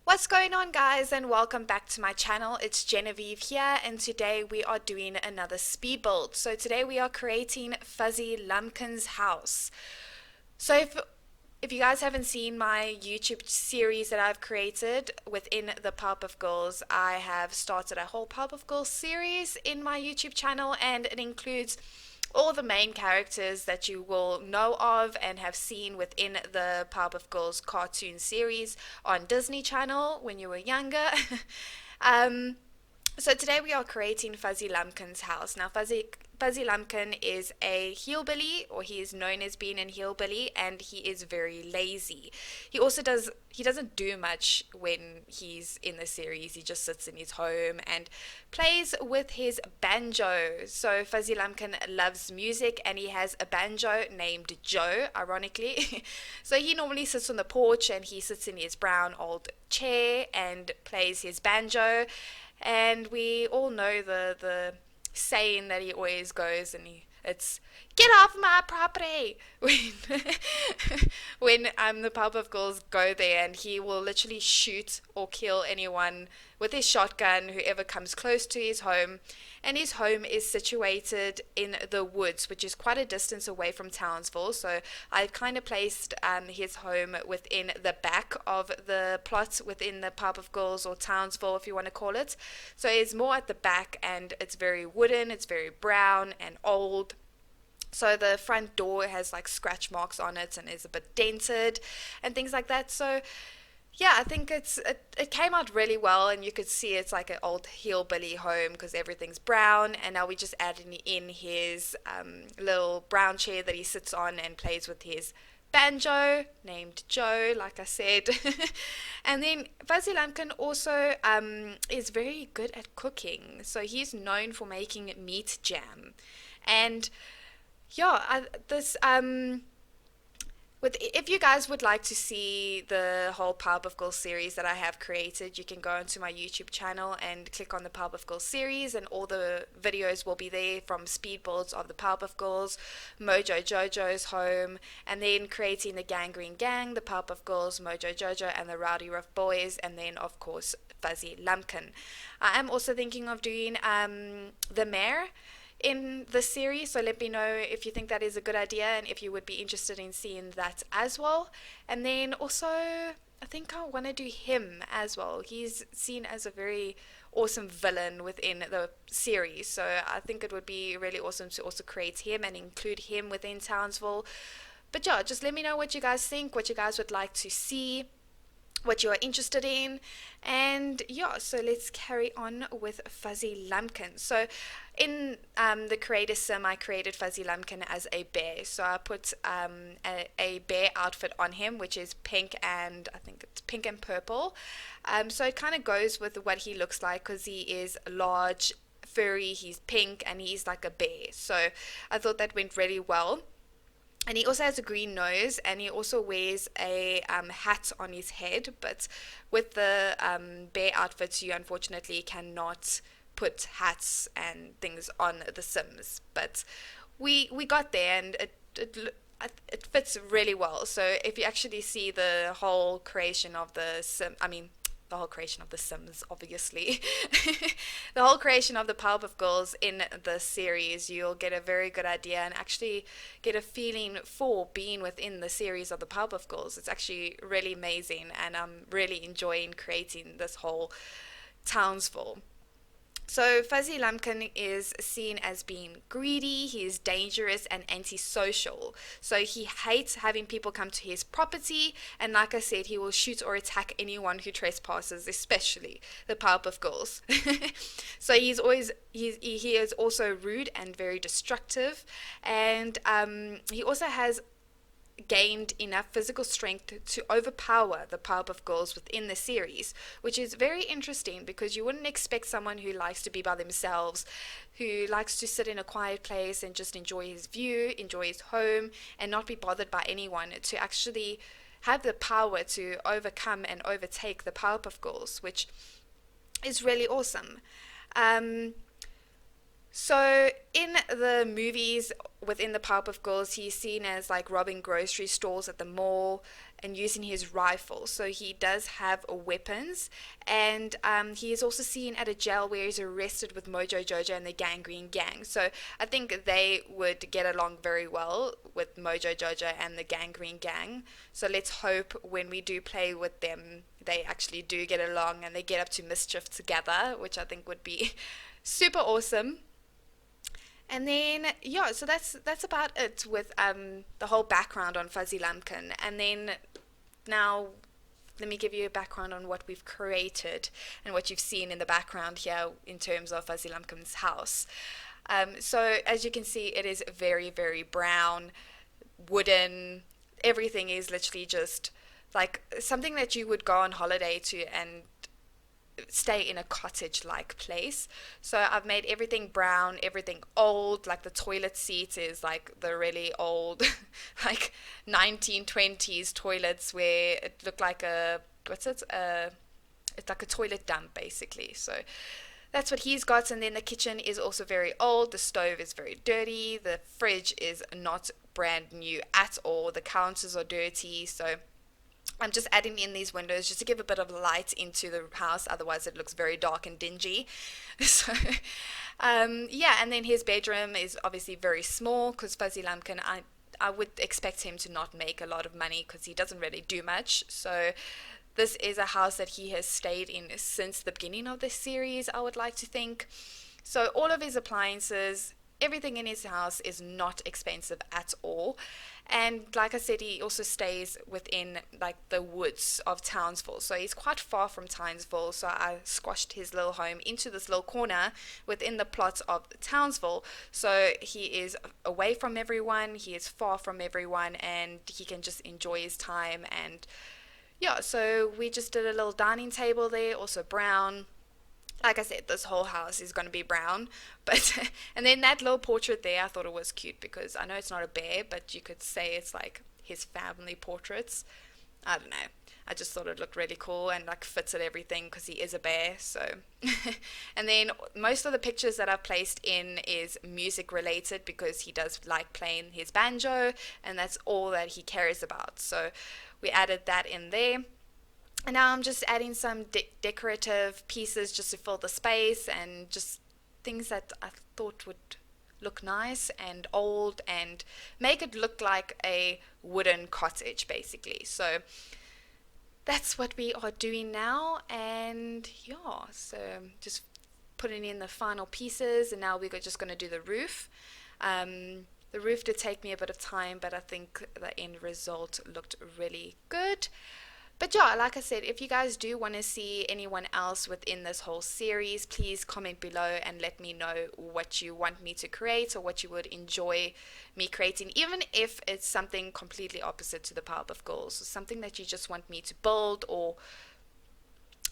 What's going on, guys, and welcome back to my channel. It's Genevieve here, and today we are doing another speed build. So today we are creating Fuzzy Lumpkin's house. So if you guys haven't seen my YouTube series that I've created within the Powerpuff Girls, I have started a whole Powerpuff Girls series in my YouTube channel, and it includes all the main characters that you will know of and have seen within the Powerpuff Girls cartoon series on Disney Channel when you were younger. um, so today we are creating Fuzzy Lumpkin's house. Now Fuzzy Lumpkin is a hillbilly, or he is known as being a hillbilly, and he is very lazy. He doesn't do much when he's in the series. He just sits in his home and plays with his banjo. So Fuzzy Lumpkin loves music, and he has a banjo named Joe, ironically. So he normally sits on the porch, and he sits in his brown old chair and plays his banjo. And we all know the saying that he always goes, and it's "Get off my property" when the Powerpuff Girls go there, and he will literally shoot or kill anyone with his shotgun whoever comes close to his home. And his home is situated in the woods, which is quite a distance away from Townsville. So I've kind of placed his home within the back of the plot within the Powerpuff Girls, or Townsville if you want to call it. So it's more at the back, and it's very wooden, it's very brown and old. So the front door has like scratch marks on it and is a bit dented and things like that. So yeah, I think it came out really well, and you could see it's like an old hillbilly home because everything's brown. And now we just added in his little brown chair that he sits on and plays with his banjo named Joe, like I said. And then Fuzzy Lumpkin also is very good at cooking, so he's known for making meat jam. And yeah, if you guys would like to see the whole Powerpuff Girls series that I have created, you can go onto my YouTube channel and click on the Powerpuff Girls series, and all the videos will be there, from speed builds of the Powerpuff Girls, Mojo Jojo's home, and then creating the Gangrene Gang, the Powerpuff Girls, Mojo Jojo, and the Rowdy Rough Boys, and then of course Fuzzy Lumpkin. I am also thinking of doing the mayor in the series, so let me know if you think that is a good idea and if you would be interested in seeing that as well. And then also I think I want to do him as well. He's seen as a very awesome villain within the series, so I think it would be really awesome to also create him and include him within Townsville. But yeah, just let me know what you guys think, what you guys would like to see, what you are interested in. And yeah, so let's carry on with Fuzzy Lumpkin. So in the creator sim, I created Fuzzy Lumpkin as a bear. So I put a bear outfit on him, which is pink, and I think it's pink and purple. So it kind of goes with what he looks like, because he is large, furry, he's pink, and he's like a bear. So I thought that went really well. And he also has a green nose, and he also wears a hat on his head. But with the bear outfits, you unfortunately cannot put hats and things on the Sims. But we got there, and it fits really well. So if you actually see the whole creation of the Sim, I mean, the whole creation of the Sims, obviously, the whole creation of the Powerpuff Girls in the series, you'll get a very good idea and actually get a feeling for being within the series of the Powerpuff Girls. It's actually really amazing, and I'm really enjoying creating this whole Townsville. So Fuzzy Lumpkin is seen as being greedy, he is dangerous and antisocial. So he hates having people come to his property, and like I said, he will shoot or attack anyone who trespasses, especially the Powerpuff Girls. So he is also rude and very destructive, and he also has gained enough physical strength to overpower the Powerpuff Girls within the series, which is very interesting because you wouldn't expect someone who likes to be by themselves, who likes to sit in a quiet place and just enjoy his view, enjoy his home, and not be bothered by anyone, to actually have the power to overcome and overtake the Powerpuff Girls, which is really awesome. So in the movies within the Powerpuff Girls, he's seen as like robbing grocery stores at the mall and using his rifle. So he does have weapons, and he is also seen at a jail where he's arrested with Mojo Jojo and the Gangrene Gang. So I think they would get along very well with Mojo Jojo and the Gangrene Gang. So let's hope when we do play with them, they actually do get along and they get up to mischief together, which I think would be super awesome. And then yeah, so that's about it with the whole background on Fuzzy Lumpkin. And then now let me give you a background on what we've created and what you've seen in the background here in terms of Fuzzy Lumpkin's house. So as you can see, it is very, very brown, wooden. Everything is literally just like something that you would go on holiday to and stay in a cottage like place. So I've made everything brown, everything old, like the toilet seat is like the really old like 1920s toilets where it looked like a what's it? It's like a toilet dump basically. So that's what he's got. And then the kitchen is also very old. The stove is very dirty. The fridge is not brand new at all. The counters are dirty. So I'm just adding in these windows just to give a bit of light into the house, otherwise it looks very dark and dingy. So, yeah, and then his bedroom is obviously very small because Fuzzy Lumpkin, I would expect him to not make a lot of money because he doesn't really do much. So this is a house that he has stayed in since the beginning of this series, I would like to think. So all of his appliances, everything in his house is not expensive at all. And like I said, he also stays within like the woods of Townsville. So he's quite far from Townsville. So I squashed his little home into this little corner within the plot of Townsville. So he is away from everyone, he is far from everyone, and he can just enjoy his time. And yeah, so we just did a little dining table there, also brown. Like I said, this whole house is going to be brown. But and then that little portrait there, I thought it was cute because I know it's not a bear, but you could say it's like his family portraits. I don't know. I just thought it looked really cool and like fits at everything because he is a bear. So, and then most of the pictures that I've placed in is music related because he does like playing his banjo, and that's all that he cares about. So, we added that in there. And now I'm just adding some decorative pieces just to fill the space and just things that I thought would look nice and old and make it look like a wooden cottage basically. So that's what we are doing now. And yeah, so just putting in the final pieces, and now we're just going to do the roof. The roof did take me a bit of time, but I think the end result looked really good. But yeah, like I said, if you guys do want to see anyone else within this whole series, please comment below and let me know what you want me to create or what you would enjoy me creating, even if it's something completely opposite to the Powerpuff Girls, or something that you just want me to build, or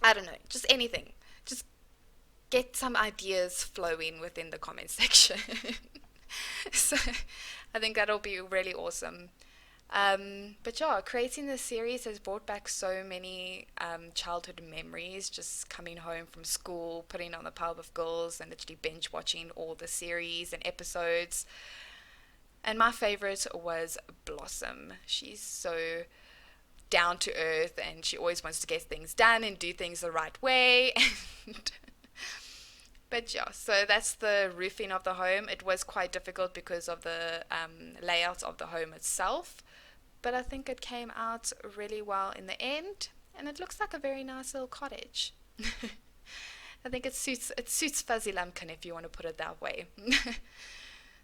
I don't know, just anything. Just get some ideas flowing within the comment section. So I think that'll be really awesome. But yeah, creating this series has brought back so many childhood memories. Just coming home from school, putting on the Powerpuff Girls, and literally binge watching all the series and episodes. And my favorite was Blossom. She's so down to earth, and she always wants to get things done and do things the right way. And but yeah, so that's the roofing of the home. It was quite difficult because of the layout of the home itself, but I think it came out really well in the end, and it looks like a very nice little cottage. I think it suits Fuzzy Lumpkin, if you want to put it that way.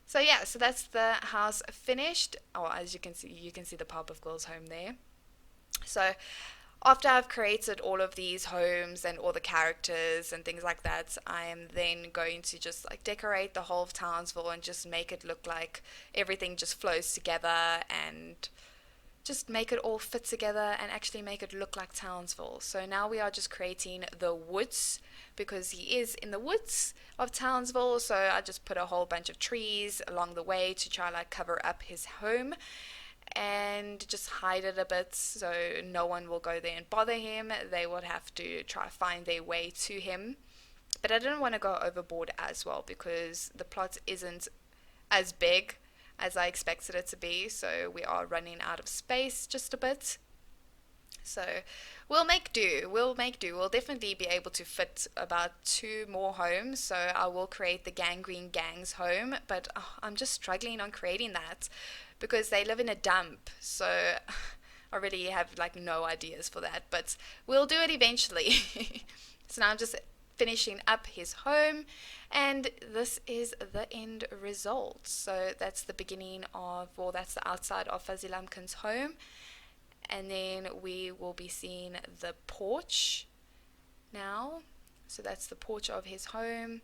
So yeah, so that's the house finished. Oh, as you can see the Powerpuff Girls home there. So after I've created all of these homes and all the characters and things like that, I am then going to just like decorate the whole of Townsville and just make it look like everything just flows together and just make it all fit together and actually make it look like Townsville. So now we are just creating the woods because he is in the woods of Townsville. So I just put a whole bunch of trees along the way to try like cover up his home and just hide it a bit so no one will go there and bother him. They would have to try find their way to him. But I didn't want to go overboard as well because the plot isn't as big as I expected it to be, so we are running out of space just a bit. So we'll make do. We'll make do. We'll definitely be able to fit about 2 more homes. So I will create the Gangrene Gang's home, but I'm just struggling on creating that because they live in a dump. So I really have like no ideas for that, but we'll do it eventually. So now I'm just finishing up his home, and this is the end result. So that's the beginning of, well, that's the outside of Fuzzy Lumpkin's home. And then we will be seeing the porch now. So that's the porch of his home.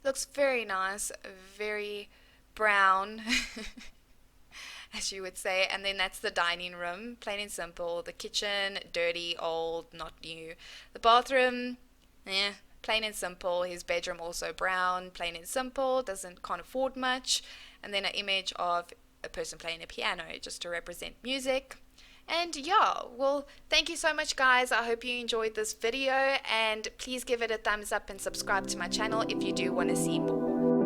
Looks very nice, very brown, as you would say. And then that's the dining room, plain and simple. The kitchen, dirty, old, not new. The bathroom, plain and simple. His bedroom also brown, plain and simple, can't afford much. And then an image of a person playing a piano just to represent music. And yeah, well, thank you so much, guys. I hope you enjoyed this video, and please give it a thumbs up and subscribe to my channel if you do want to see more.